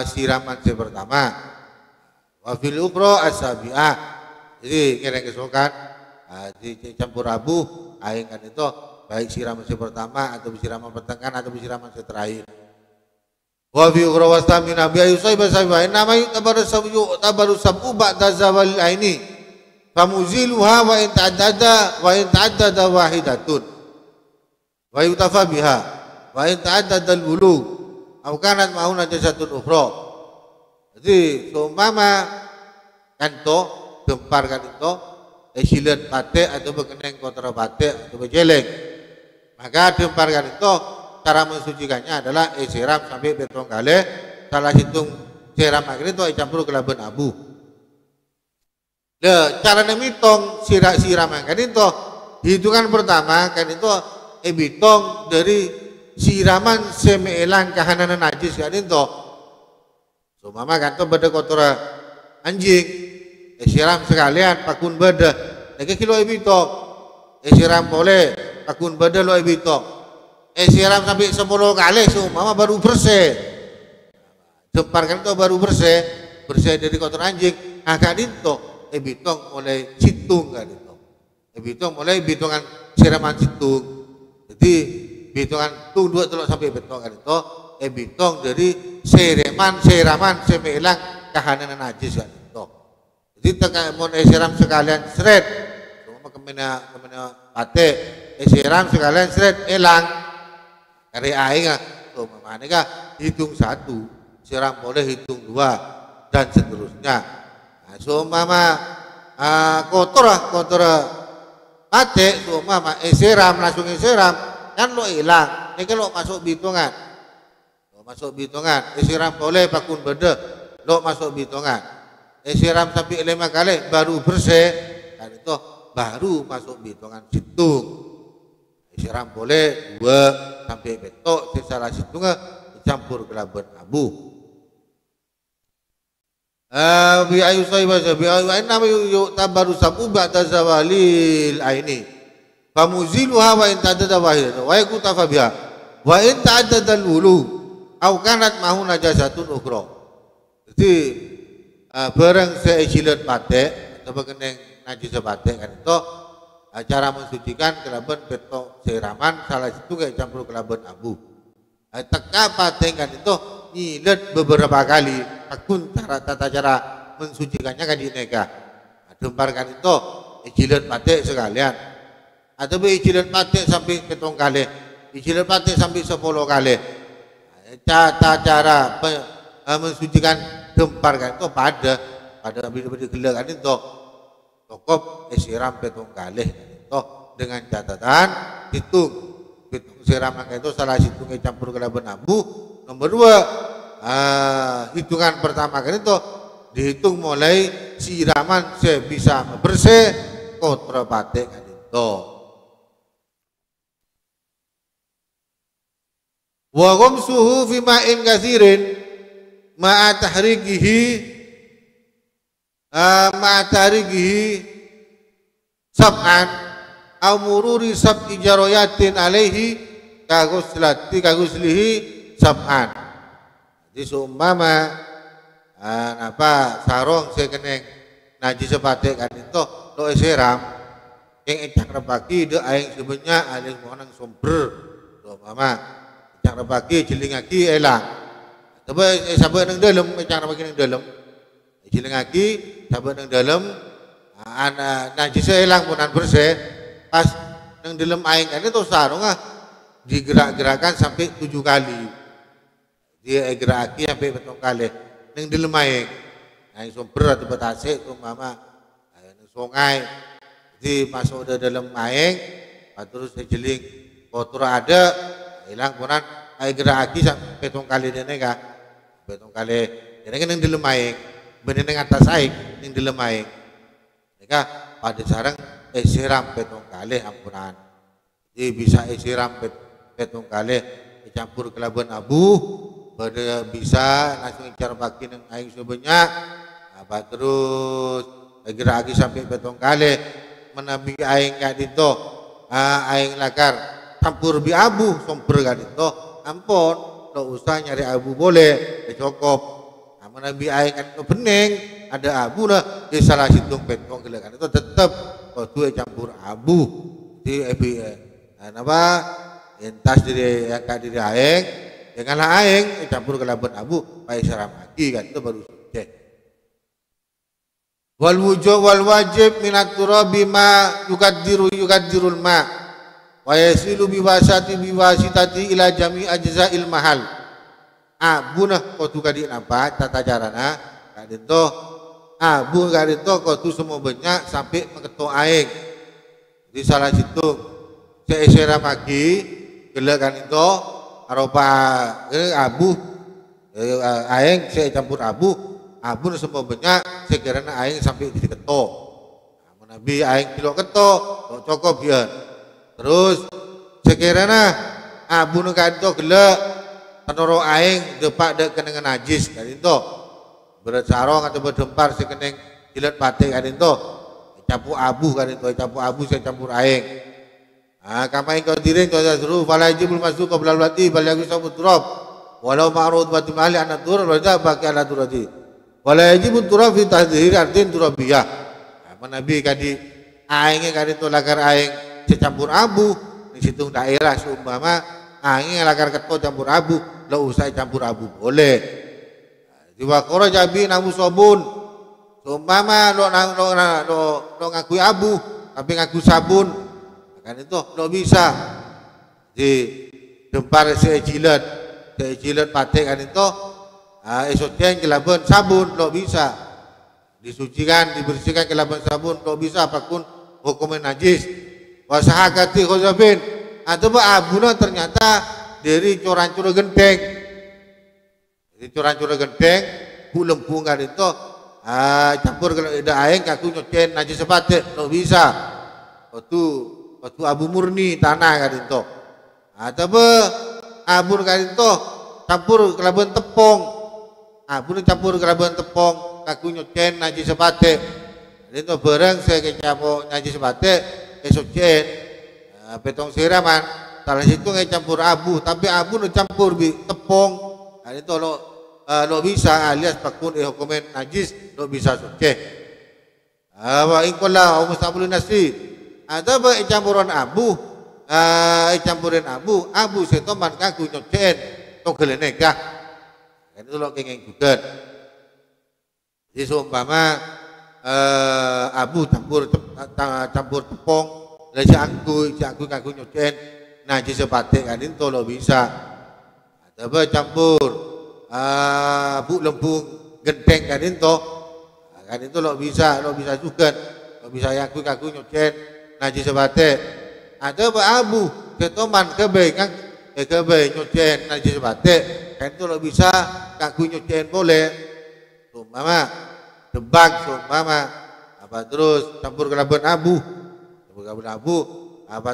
siraman pertama. Wa fil ukhra asabi'ah. Jadi kira kesokan dicampur abu, aing kan itu baik siraman pertama atau siraman pertengahan atau siraman terakhir. Wa fi ukhra min abi ayusai basabain nama tabaru sabu ba'da zawal aini famuziluha wa in ta'addada wahidatun wa yutafa biha wa in ta'addada al-wulu aw kanat ma'una jasatun ukhra. Jadi seumpama kanto gempar kan itu silet pate atau bekeneng kotor pate atau bejeleng, maka gempar kan itu cara mensucikannya adalah siram sampai betong kali salah hitung siram akhirnya itu campur kelaban abu. Cara nemitong siram kan itu hitungan pertama kan itu bitong dari siraman semelan kahanan najis kan itu. So mama kan itu beda kotor anjing siram sekalian pakun beda lagi kilo bitong siram boleh pakun beda lo bitong siram sampai 10 kali mama baru bersih jemparkan itu baru bersih dari kotor anjing agak itu bitong mulai citung kan itu bitong mulai bitongan siraman citung jadi bitongan tung 2 teluk sampai bitong kan itu bitong dari siraman semelang kahanan najis kan itu jadi tekan mau siram sekalian seret semua kemana pate siram sekalian seret elang kari aing so mama ini hitung 1 siram boleh hitung 2 dan seterusnya. So mama kotor pate so mama siram langsung siram kan lo hilang ini lo masuk bitungan siram boleh pakun beda lo masuk bitungan siram sampai 5 kali baru bersih kan itu baru masuk bitungan situng. Siram boleh 2 sampai betok salah situnya dicampur kelaban abu. Bi ayusai basa bi ayu nama yuk tabaru sabu ba'da zawalil aini famuziluha wa in ta'addada wahidatan wa yakutafa biha wa in ta'addada al-wulu aw kanat mahu najasatun ukhra. Jadi barang seisilat pate atau keneng najis pate kan itu cara mensucikan kelaban betok siraman salah situ kayak campur kelaban abu. Teka patengan itu nyilet beberapa kali akun tata cara mensucikannya kan di neka demparkan itu jilat pate sekalian atau jilat pate sampai petong kali jilat pate sampai 10 kali tata cara mensucikan demparkan itu pada beda-beda gelakan itu cukup siram petong kali itu dengan catatan hitung siram itu salah situ campur kelaban abu. Nomor 2 hitungan pertama kan itu dihitung mulai siraman sebisa bersih kotor pate kan itu. Wa ghamsuhu fi ma'in katsirin ma'a tahriqihi sab'an au mururi sab'i jaroyatin alaihi kaguslihi sab'an. Jadi seumpama sarong sekeneng najis sepate kan itu lo seram yang ecak rebaki de aing sebenarnya aling monang somber lo mama ecak rebaki jelingaki elang tapi sabar nang dalam ecak rebaki nang dalam jelingaki sabar nang dalam najis elang punan bersih pas nang dalam aing kan itu sarong digerak-gerakan sampai 7 kali dia geraki sampai 7 kali nang dalam aing aing somber atau betasik tu mama nang sungai jadi masuk ke dalam aing terus sejeling kotor ada hilang punan air geraki sampai 7 kali dene ka 7 kali dene kan nang dalam aing bener nang atas aing nang dalam aing nika pada sarang siram 7 kali ampunan jadi bisa siram 7 kali dicampur kelaban abu pada bisa langsung icar baki nang aing sebanyak terus geraki sampai 7 kali menabi aing ka dito aing lakar campur bi abu somber ka dito ampun lo usah nyari abu boleh cukup menabi aing kan bening ada abu lah di salah situng petong gelekan itu tetap kudu campur abu di entas diri yang ka diri aing dengan aing campur kelaban abu pai saram lagi kan itu baru suci. Wal wujub wal wajib minat turabi ma yukaddirul ma wa yasilu biwasitati ila jami ajza'il mahal abunah kudu kadi napa tata carana kadito abu kadito kudu semua banyak sampai mengetok aing di salah situ seisera pagi gelekan itu aropa abu aing saya campur abu semua banyak sekiranya aing sampai di ketok menabi aing kilo ketok cukup ya terus sekiranya abu nuka itu gelak penoro aing depak dek kenengan najis kan itu bersarong atau berdempar sekeneng jilat batik kan itu campur abu kan itu campur abu saya campur aing kama ingkau diring kau suruh falajibul masuk ke belal bati balagu sabut turab walau ma'rud bati mali anak turab wajah baki anak turati walajibul turab fi tahdhir artin turabiyah menabi kadi aing kadi to lagar aing campur abu di situ daerah seumpama aing lagar keto campur abu lo usah campur abu boleh diwakora jabi namu sabun seumpama lo ngakui abu tapi ngaku sabun kan itu lo bisa di dempar sejilat patek kan itu esoknya kelaban sabun lo bisa disucikan dibersihkan kelaban sabun lo bisa apapun hukumnya najis wasahakati khuzafin atau abuna ternyata dari coran-coran genteng dari coran-coran genteng lempung kan itu campur kalau ada aing kaku nyocen najis sepate lo bisa waktu abu murni tanah kan itu atau abu kan itu campur kelaban tepung abu campur kelaban tepung kaku nyocen najis sepate itu barang saya kecampur najis sepate esocen petong siraman salah situ campur abu tapi abu campur bi tepung itu lo bisa alias pakun hukumen najis lo bisa suci wa inqalla wa mustabulun nasi ada ba campuran abu campurin abu setoman kaku nyocen to gelenegah itu lo kengeng juga jadi seumpama abu campur tepung dari angku kaku nyocen najis sepate kan itu lo bisa ada ba campur bu lempung genteng kan itu lo bisa juga lo bisa yaku kaku nyocen najis sepate ada ba abu setoman kebe nyocen najis sepate kan itu lo bisa kaku nyocen boleh seumpama debak seumpama terus campur kelaban abu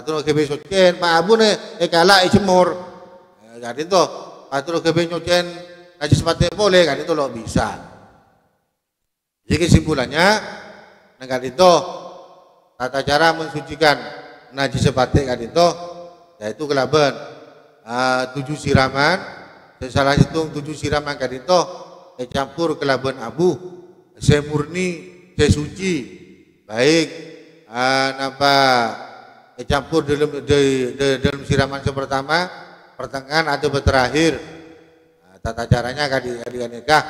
terus kebe nyocen pak abu nih kalah cemur kan itu terus kebe nyocen najis sepate boleh kan itu lo bisa jadi kesimpulannya dengan itu tata cara mensucikan najis batik kan itu, yaitu kelaban 7 siraman, salah hitung 7 siraman kan itu, campur kelaban abu, semurni, sesuci, baik napa campur dalam siraman pertama, pertengahan atau terakhir. Tata caranya kali nikah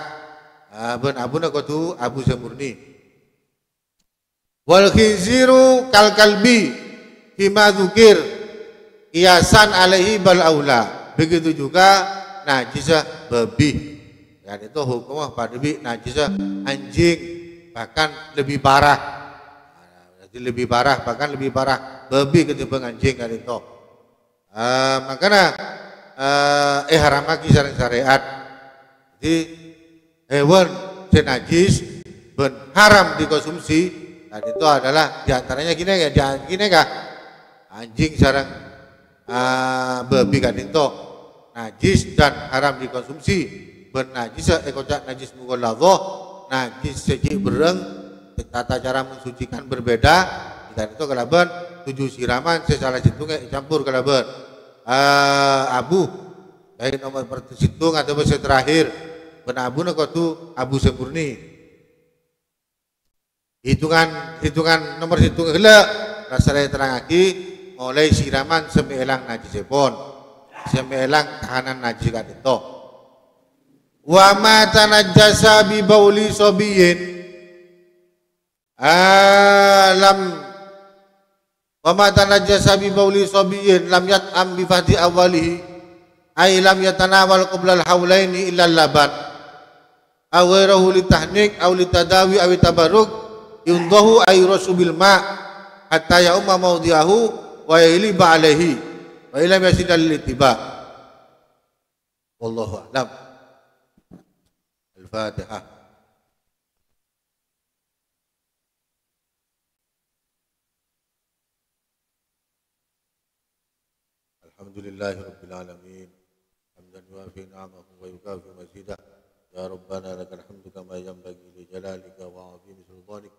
ben abu nakotu abu semurni. Wal khinziru kal kalbi fima dzukir qiyasan alaihi bal aula. Begitu juga najisah babi. Dan itu hukumnya pada najisah anjing, bahkan lebih parah. Jadi lebih parah, bahkan lebih parah babi ketimbang anjing kan itu. Makanya haram lagi syariat. Jadi hewan najis ben haram dikonsumsi, dan itu adalah diantaranya gini kah anjing sarang babi kan itu najis dan haram dikonsumsi. Ben najis ekocak najis mughalladhah, najis seci bereng, tata cara mensucikan berbeda, dan itu kelaban 7 siraman sesalah situng campur kelaban abu, baik nomor persitung atau terakhir ben abu nakotu abu semurni. Hitungan nomor hitung gelak rasanya terang lagi oleh siraman semelang najisipun, semelang tahanan najis kan itu. Wa ma tanajjasa bi bauli sabiyin wa ma tanajjasa bi bauli sabiyin lam yat'am bi fati awalihi ay lam yatanawal qabla al-haulaini illa al-laban aw ghayruhu li tahnik aw li tadawi aw tabarruk yundahu ay rasubil ma hatta ya umma mawdi'ahu wa yaliba alaihi wa ila yasidal litiba. Wallahu a'lam. Al-Fatihah. Alhamdulillahi Rabbil Alamin. Hamdan yuafi ni'amahu wa yukafi mazidah. Ya Rabbana lakal hamdu kama yanbaghi li jalalika wa 'azimi sultanik.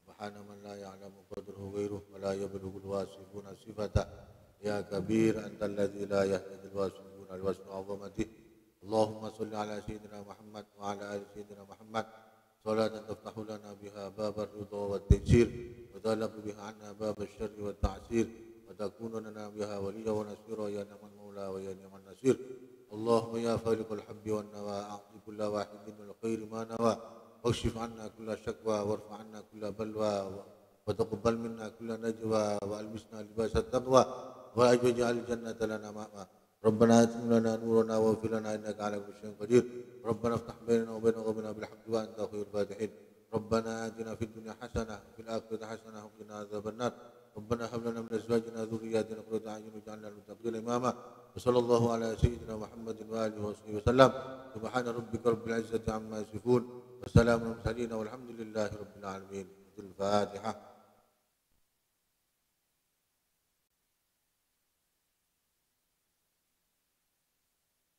Subhana man la ya'lamu qadruhu ghairuhu wa la yablughu al-wasifuna sifatah. Ya kabir anta alladhi la yahtadi al-wasifuna al-wasfu 'azamatihi. Allahumma salli ala sayyidina Muhammad wa ala ali sayyidina Muhammad salatan taftahu lana biha babar ridha wa taysir wa talaqu biha anna babal syarri wa ta'sir wa takunu lana biha waliya wa nasira ya ni'mal maula wa ya ni'mal nasir. Allahumma ya faliqal habbi wan nawa a'ti kulla wahidin wal khairi ma nawa wakshif anna kulla shakwa warfa anna kulla balwa wa taqabbal minna kulla najwa wa albisna libasat taqwa wa ajwaj'al jannata lana ma'a. ربنا اتم لنا نورنا واغفر لنا انك على كل شيء قدير. ربنا افتح بيننا وبين قومنا بالحق وانت خير الفاتحين. ربنا اتنا في الدنيا حسنه وفي الاخره حسنه وقنا عذاب النار. ربنا هب لنا من ازواجنا ذرياتنا قرة اعين واجعلنا للمتقين اماما. وصلى الله على سيدنا محمد واله وصحبه وسلم. سبحان ربك رب العزه عما يصفون وسلام على المرسلين والحمد لله رب العالمين. الفاتحه.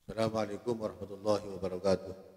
Assalamualaikum warahmatullahi wabarakatuh.